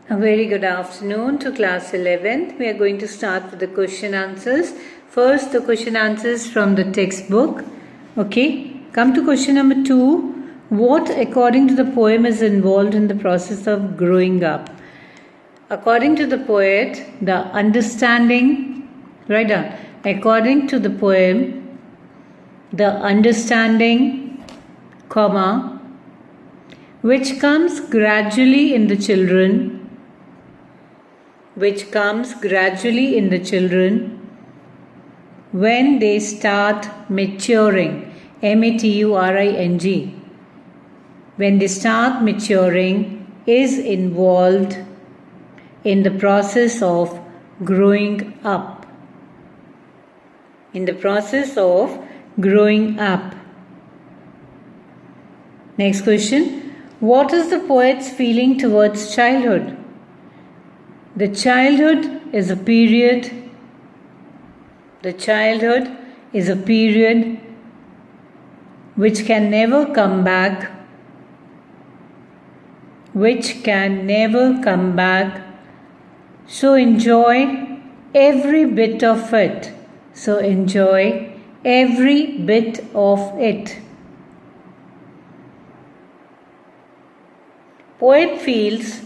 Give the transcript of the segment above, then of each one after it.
A very good afternoon to class 11th. We are going to start with the question answers. First, the question answers from the textbook. Okay, come to question number 2. What, according to the poem, is involved in the process of growing up? According to the poet, the understanding, write down, according to the poem, the understanding, comma, which comes gradually in the children, when they start maturing, maturing, when they start maturing, is involved in the process of growing up. Next question. What is the poet's feeling towards childhood? The childhood is a period which can never come back, so enjoy every bit of it. Poet feels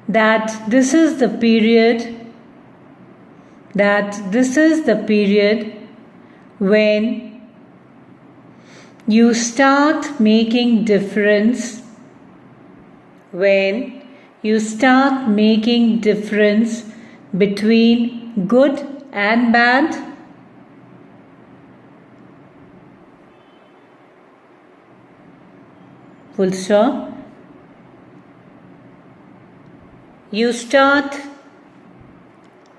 that this is the period when you start making difference between good and bad. Full stop. You start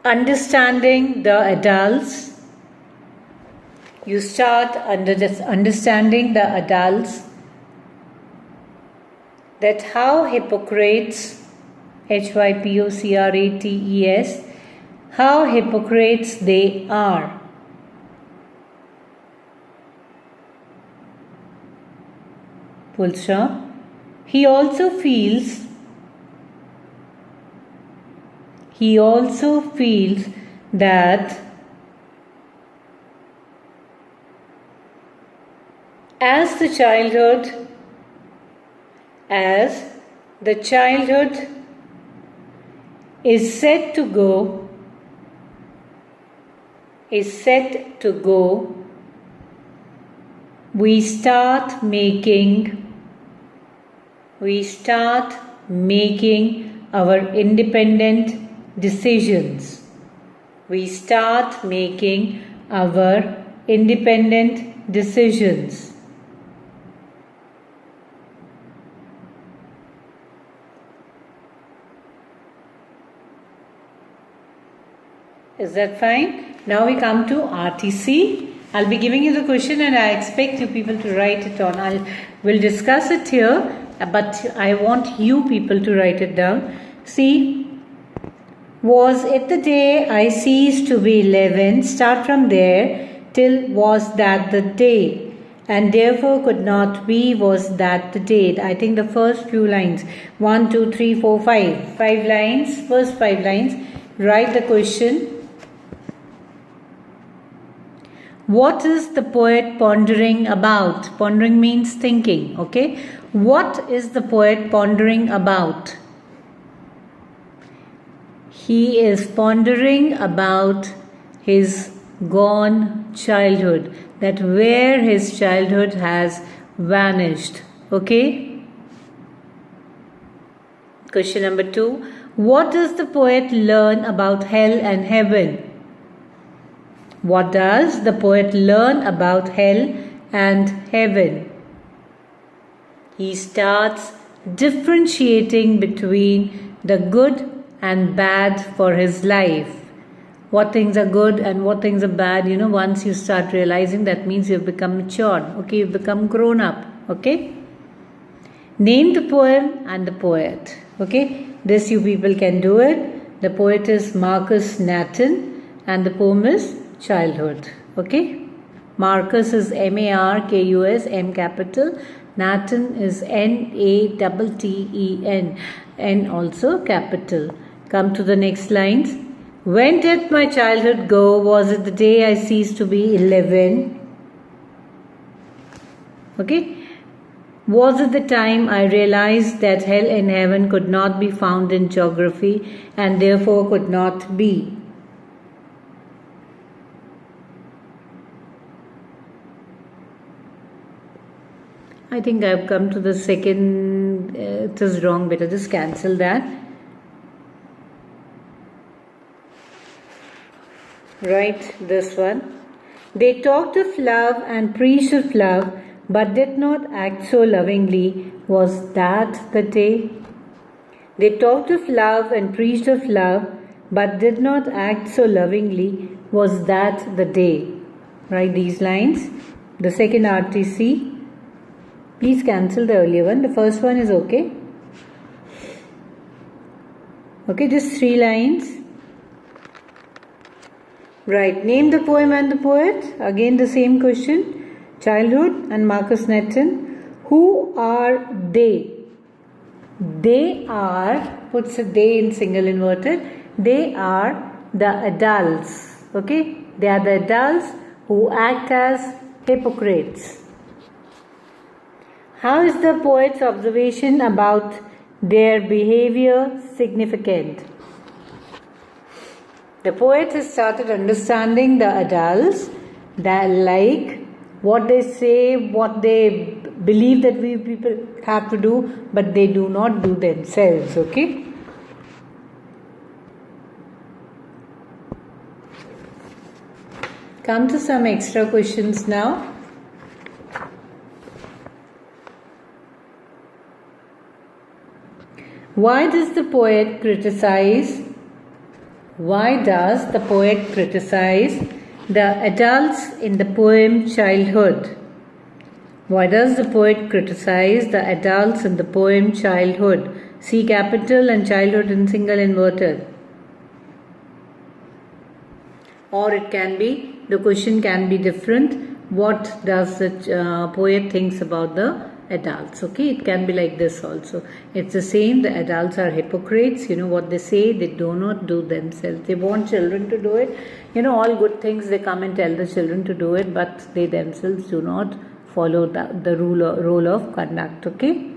understanding the adults. That how hypocrites, hypocrates, how hypocrites they are. Full stop. He also feels that as the childhood is set to go, we start making our independent decisions. Is that fine? Now we come to RTC. I'll be giving you the question and I expect you people to write it on. We'll discuss it here, but I want you people to write it down. See, was it the day I ceased to be 11? Start from there till was that the day, and therefore could not be was that the date. I think the first few lines, 1, 2, 3, 4, 5. 5 lines, first 5 lines. Write the question. What is the poet pondering about? Pondering means thinking, okay? What is the poet pondering about? He is pondering about his gone childhood, that where his childhood has vanished, okay? Question number 2. What does the poet learn about hell and heaven? What does the poet learn about hell and heaven? He starts differentiating between the good and bad for his life. What things are good and what things are bad, once you start realizing, that means you've become matured, okay? You've become grown up, okay? Name the poem and the poet, okay? This you people can do it. The poet is Marcus Nathan and the poem is Childhood, okay? Marcus is M-A-R-K-U-S, M capital. Natten is Natten. N also capital. Come to the next lines. When did my childhood go? Was it the day I ceased to be 11? Okay. Was it the time I realized that hell and heaven could not be found in geography and therefore could not be? I think I've come to the second, it is wrong, better just cancel that. Write this one. They talked of love and preached of love, but did not act so lovingly. Was that the day? They talked of love and preached of love, but did not act so lovingly. Was that the day? Write these lines. The second RTC. Please cancel the earlier one. The first one is okay. Okay, just 3 lines. Right. Name the poem and the poet. Again the same question. Childhood and Marcus Natten. Who are they? They are, puts a they in single inverted. They are the adults. Okay. They are the adults who act as hypocrites. How is the poet's observation about their behavior significant? The poet has started understanding the adults, that like what they say, what they believe that we people have to do, but they do not do themselves. Okay. Come to some extra questions now. Why does the poet criticize the adults in the poem Childhood? Why does the poet criticize the adults in the poem Childhood? C capital and childhood in single inverted. Or it can be, the question can be different. What does the poet thinks about the adults? Okay, it can be like this also. It's the same. The adults are hypocrites. What they say, they do not do themselves. They want children to do it. All good things they come and tell the children to do it, but they themselves do not follow the rule of conduct. Okay.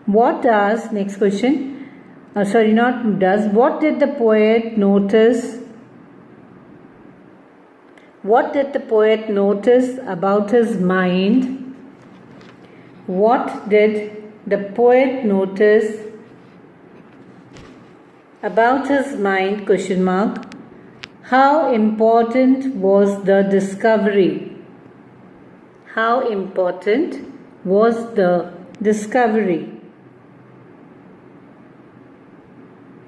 What does, next question, what did the poet notice? What did the poet notice about his mind? What did the poet notice about his mind? Question mark. How important was the discovery? How important was the discovery?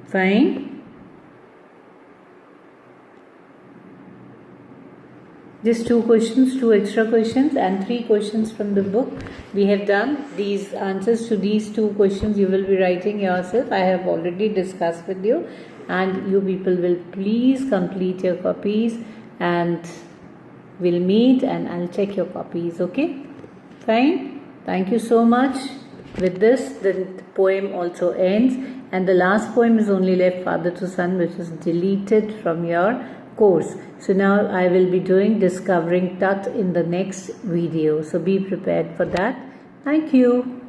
Fine. Just 2 questions, 2 extra questions and 3 questions from the book. We have done these answers to these 2 questions. You will be writing yourself. I have already discussed with you, and you people will please complete your copies, and we'll meet and I'll check your copies. Okay? Fine. Thank you so much. With this, the poem also ends, and the last poem is only left, Father to Son, which is deleted from your course. So now I will be doing Discovering Tat in the next video. So be prepared for that. Thank you.